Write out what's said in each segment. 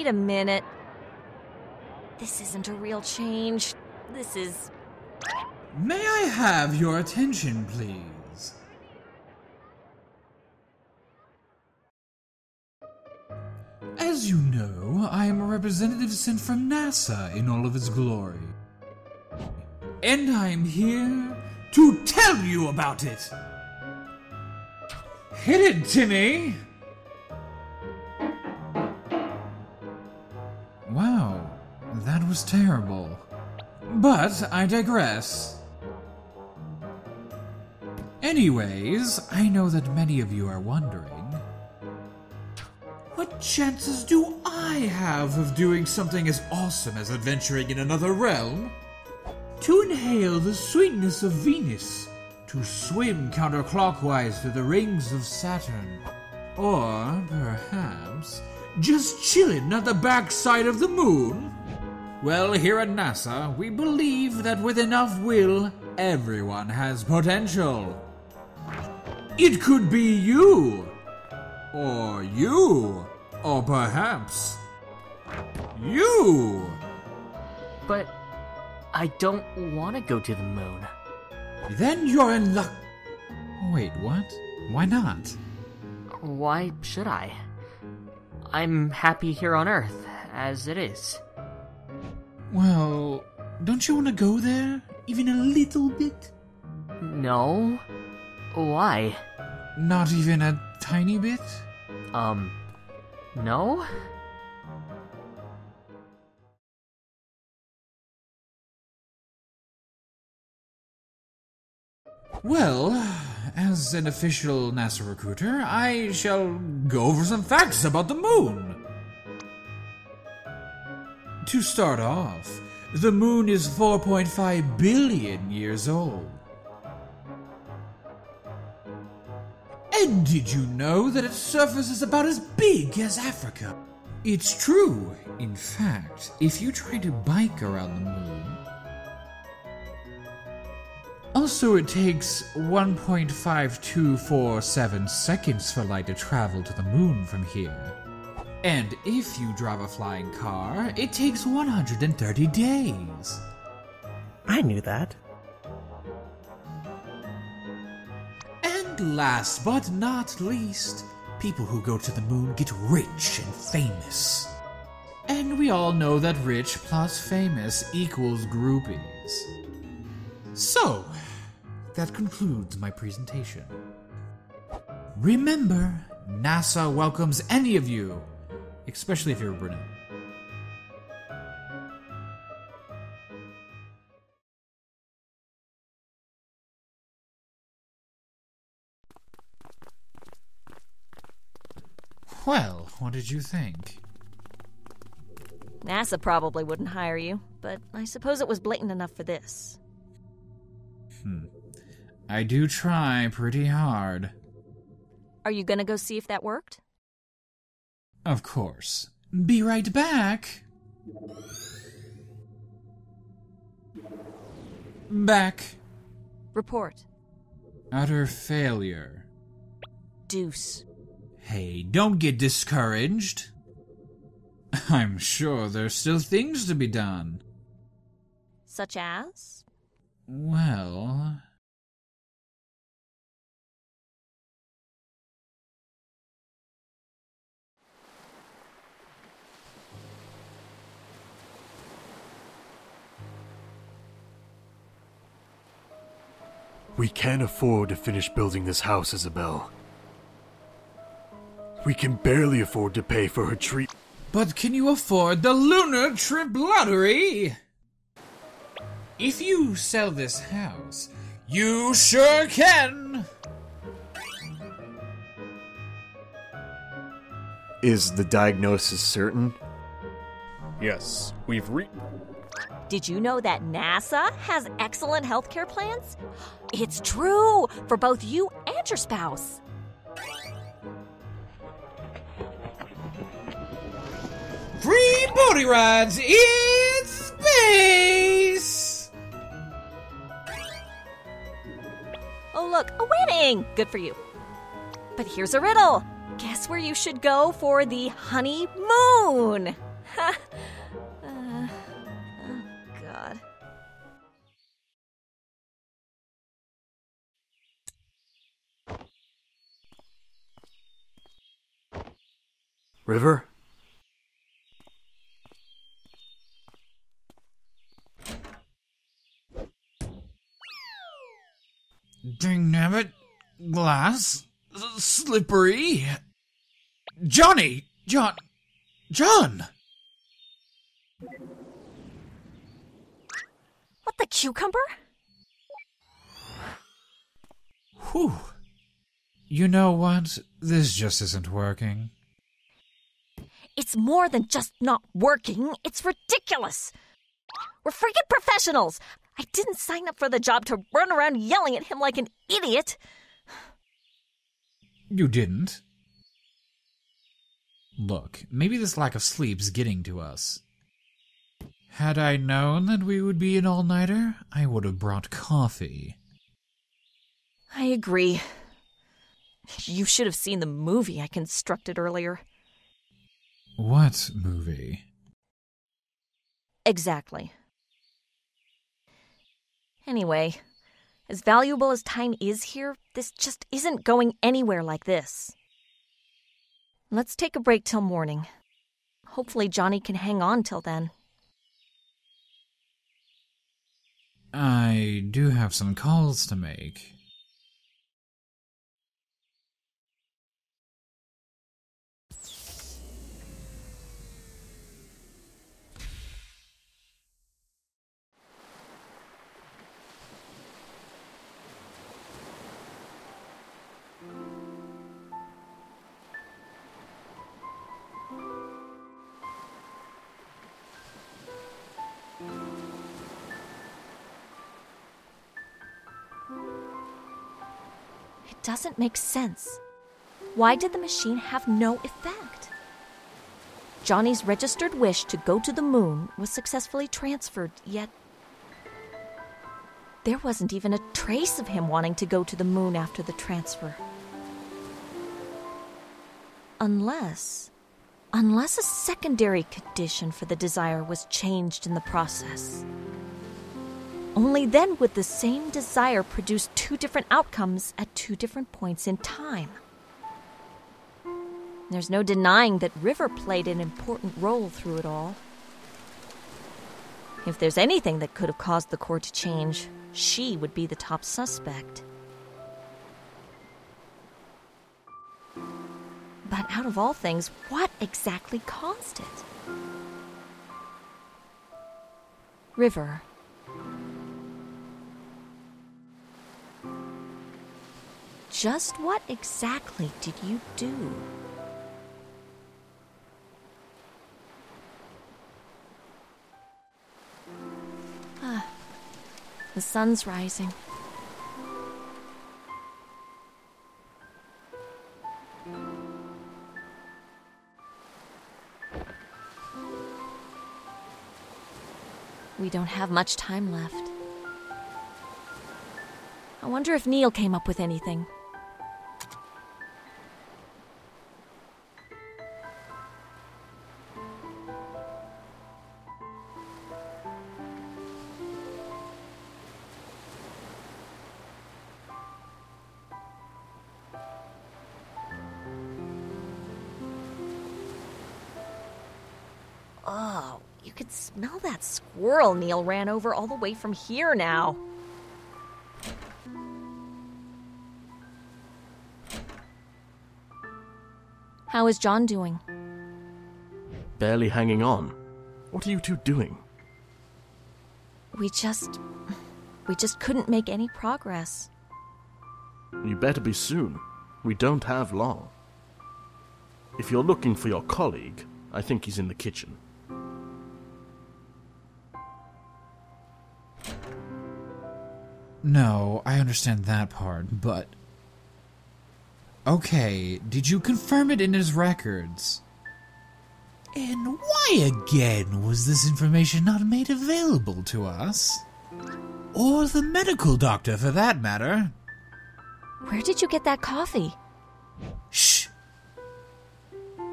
Wait a minute. This isn't a real change. This is... May I have your attention, please? As you know, I am a representative sent from NASA in all of its glory. And I am here to tell you about it! Hit it, Timmy! Wow, that was terrible. But I digress. Anyways, I know that many of you are wondering, what chances do I have of doing something as awesome as adventuring in another realm? To inhale the sweetness of Venus, to swim counterclockwise through the rings of Saturn, or perhaps just chillin' at the backside of the moon? Well, here at NASA, we believe that with enough will, everyone has potential. It could be you, or perhaps you. But I don't want to go to the moon. Then you're in luck. Wait, what? Why not? Why should I? I'm happy here on Earth, as it is. Well, don't you want to go there? Even a little bit? No. Why? Not even a tiny bit? No? Well, as an official NASA recruiter, I shall go over some facts about the moon. To start off, the moon is 4.5 billion years old. And did you know that its surface is about as big as Africa? It's true. In fact, if you try to bike around the moon... Also, it takes 1.5247 seconds for light to travel to the moon from here. And if you drive a flying car, it takes 130 days. I knew that. And last but not least, people who go to the moon get rich and famous. And we all know that rich plus famous equals groupies. So, that concludes my presentation. Remember, NASA welcomes any of you, especially if you're a brunette. Well, what did you think? NASA probably wouldn't hire you, but I suppose it was blatant enough for this. I do try pretty hard. Are you gonna go see if that worked? Of course. Be right back. Back. Report. Utter failure. Deuce. Hey, don't get discouraged. I'm sure there's still things to be done. Such as? Well... We can't afford to finish building this house, Isabel. We can barely afford to pay for her treat. But can you afford the lunar trip lottery? If you sell this house, you sure can! Is the diagnosis certain? Yes, we've Did you know that NASA has excellent healthcare plans? It's true for both you and your spouse. Free booty rides in space! Oh look, a wedding! Good for you. But here's a riddle. Guess where you should go for the honeymoon? Oh, God. River? Dangnabbit. Glass. Slippery. Johnny! John! What, the cucumber? Whew. You know what? This just isn't working. It's more than just not working. It's ridiculous. We're freaking professionals. I didn't sign up for the job to run around yelling at him like an idiot. You didn't? Look, maybe this lack of sleep's getting to us. Had I known that we would be an all-nighter, I would have brought coffee. I agree. You should have seen the movie I constructed earlier. What movie? Exactly. Anyway, as valuable as time is here, this just isn't going anywhere like this. Let's take a break till morning. Hopefully Johnny can hang on till then. I do have some calls to make. It doesn't make sense. Why did the machine have no effect? Johnny's registered wish to go to the moon was successfully transferred, yet there wasn't even a trace of him wanting to go to the moon after the transfer. Unless a secondary condition for the desire was changed in the process. Only then would the same desire produce two different outcomes at two different points in time. There's no denying that River played an important role through it all. If there's anything that could have caused the core to change, she would be the top suspect. But out of all things, what exactly caused it? River. Just what exactly did you do? The sun's rising. We don't have much time left. I wonder if Neil came up with anything. Oh, you could smell that squirrel Neil ran over all the way from here now. How is John doing? Barely hanging on. What are you two doing? We just couldn't make any progress. You better be soon. We don't have long. If you're looking for your colleague, I think he's in the kitchen. No, I understand that part, but... Okay, did you confirm it in his records? And why again was this information not made available to us? Or the medical doctor, for that matter? Where did you get that coffee? Shh!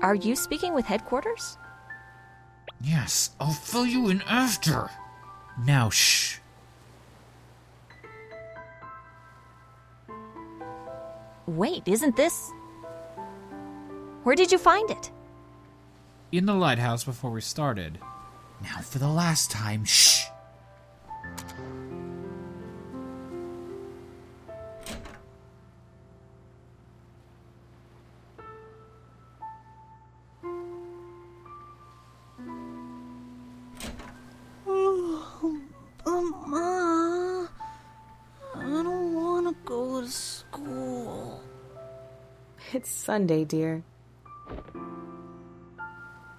Are you speaking with headquarters? Yes, I'll fill you in after. Now, shh. Wait, isn't this... Where did you find it? In the lighthouse before we started. Now for the last time, shh. Ma, I don't want to go to school. It's Sunday, dear.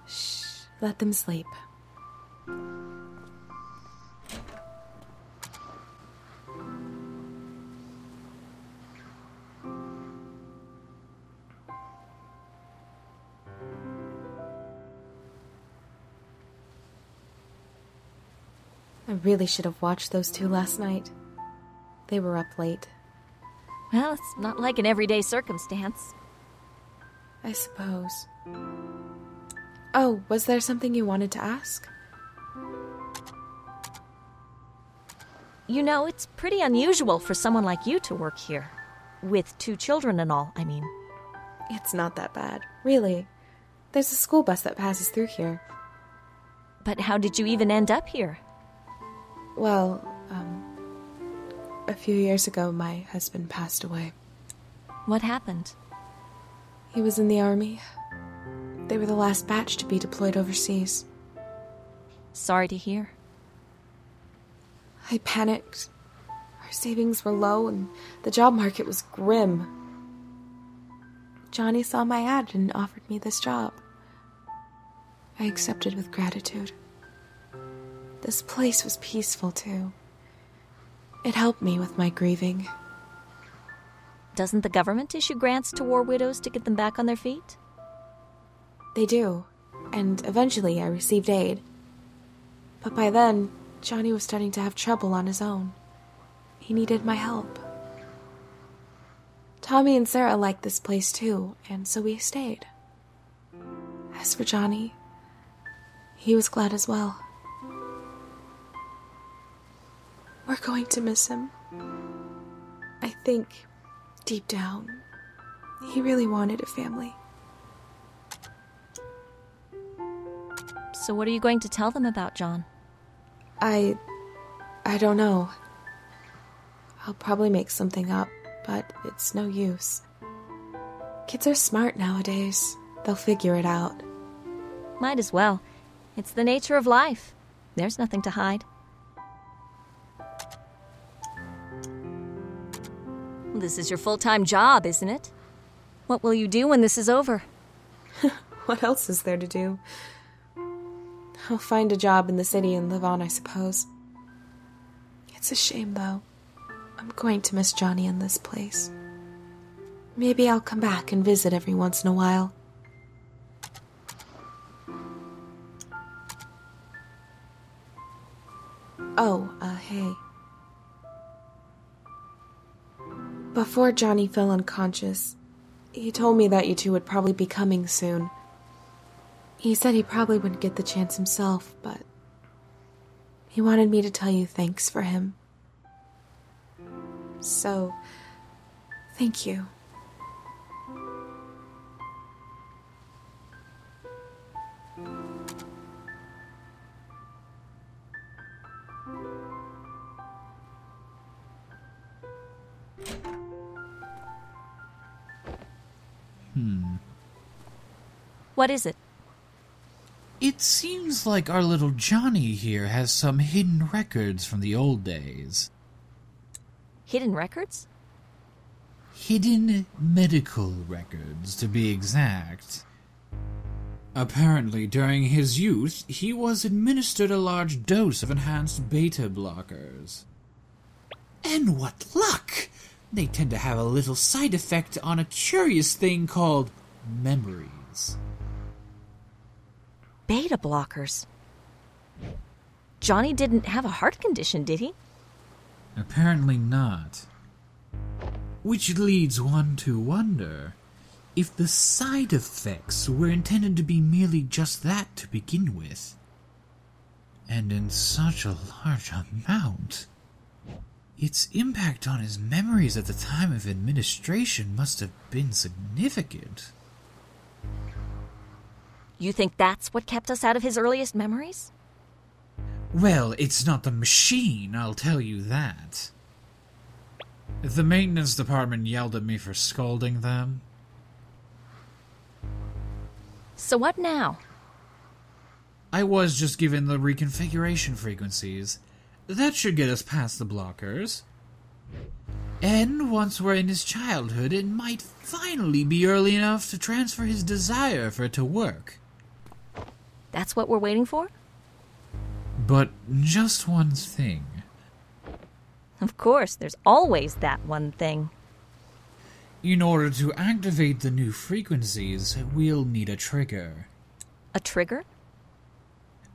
Shh, let them sleep. I really should have watched those two last night. They were up late. Well, it's not like an everyday circumstance. I suppose. Oh, was there something you wanted to ask? You know, it's pretty unusual for someone like you to work here. With 2 children and all, I mean. It's not that bad, really. There's a school bus that passes through here. But how did you even end up here? Well, a few years ago, my husband passed away. What happened? He was in the army. They were the last batch to be deployed overseas. Sorry to hear. I panicked. Our savings were low and the job market was grim. Johnny saw my ad and offered me this job. I accepted with gratitude. This place was peaceful, too. It helped me with my grieving. Doesn't the government issue grants to war widows to get them back on their feet? They do, and eventually I received aid. But by then, Johnny was starting to have trouble on his own. He needed my help. Tommy and Sarah liked this place too, and so we stayed. As for Johnny, he was glad as well. We're going to miss him. I think, deep down, he really wanted a family. So what are you going to tell them about John? I don't know. I'll probably make something up, but it's no use. Kids are smart nowadays. They'll figure it out. Might as well. It's the nature of life. There's nothing to hide. This is your full-time job, isn't it? What will you do when this is over? What else is there to do? I'll find a job in the city and live on, I suppose. It's a shame, though. I'm going to miss Johnny in this place. Maybe I'll come back and visit every once in a while. Oh, hey. Before Johnny fell unconscious, he told me that you two would probably be coming soon. He said he probably wouldn't get the chance himself, but he wanted me to tell you thanks for him. So, thank you. What is it? It seems like our little Johnny here has some hidden records from the old days. Hidden records? Hidden medical records, to be exact. Apparently, during his youth, he was administered a large dose of enhanced beta blockers. And what luck! They tend to have a little side effect on a curious thing called memories. Beta blockers. Johnny didn't have a heart condition, did he? Apparently not. Which leads one to wonder if the side effects were intended to be merely just that to begin with. And in such a large amount. Its impact on his memories at the time of administration must have been significant. You think that's what kept us out of his earliest memories? Well, it's not the machine, I'll tell you that. The maintenance department yelled at me for scolding them. So what now? I was just given the reconfiguration frequencies. That should get us past the blockers. And once we're in his childhood, it might finally be early enough to transfer his desire for it to work. That's what we're waiting for? But just one thing. Of course, there's always that one thing. In order to activate the new frequencies, we'll need a trigger. A trigger?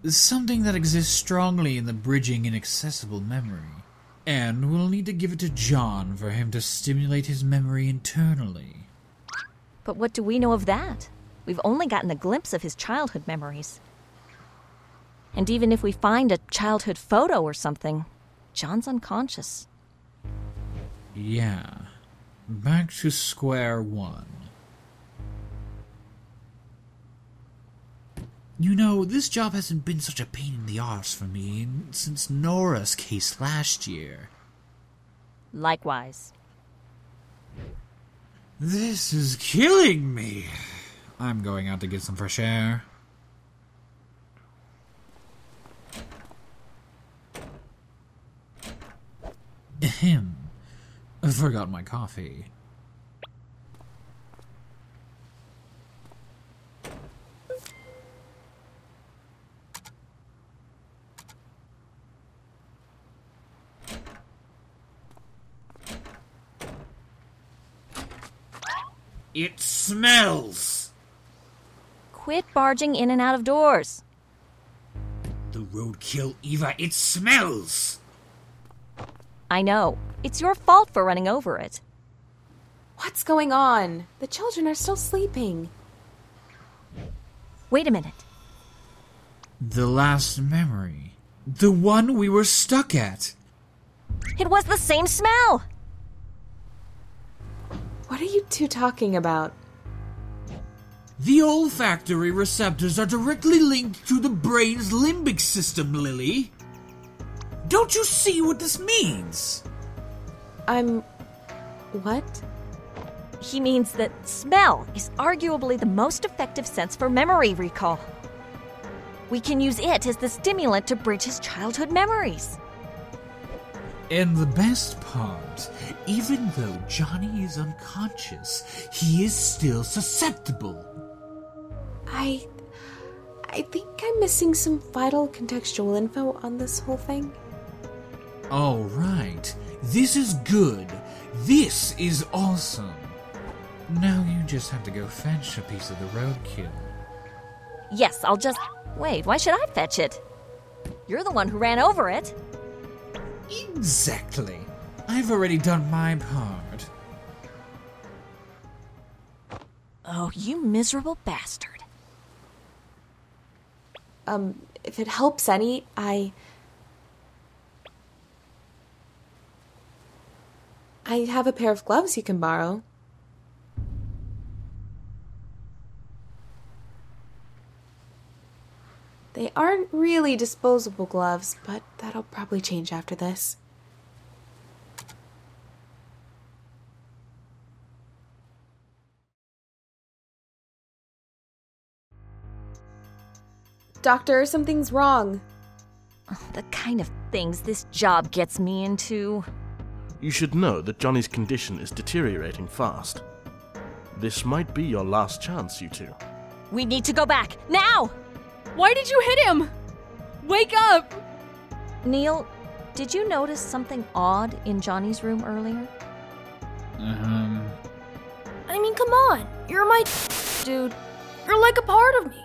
Something that exists strongly in the bridging inaccessible memory. And we'll need to give it to John for him to stimulate his memory internally. But what do we know of that? We've only gotten a glimpse of his childhood memories. And even if we find a childhood photo or something, John's unconscious. Yeah. Back to square one. You know, this job hasn't been such a pain in the arse for me since Nora's case last year. Likewise. This is killing me. I'm going out to get some fresh air. Ahem. I forgot my coffee. It smells! Quit barging in and out of doors. The roadkill, Eva, it smells! I know. It's your fault for running over it. What's going on? The children are still sleeping. Wait a minute. The last memory. The one we were stuck at. It was the same smell! What are you two talking about? The olfactory receptors are directly linked to the brain's limbic system, Lily. Don't you see what this means? What? He means that smell is arguably the most effective sense for memory recall. We can use it as the stimulant to bridge his childhood memories. And the best part, even though Johnny is unconscious, he is still susceptible. I think I'm missing some vital contextual info on this whole thing. All right. This is good. This is awesome. Now you just have to go fetch a piece of the roadkill. Yes, I'll just... Wait, why should I fetch it? You're the one who ran over it. Exactly. I've already done my part. Oh, you miserable bastard. If it helps any, I have a pair of gloves you can borrow. They aren't really disposable gloves, but that'll probably change after this. Doctor, something's wrong. The kind of things this job gets me into. You should know that Johnny's condition is deteriorating fast. This might be your last chance, you two. We need to go back, now! Why did you hit him? Wake up! Neil, did you notice something odd in Johnny's room earlier? I mean, come on. You're my dude. You're like a part of me.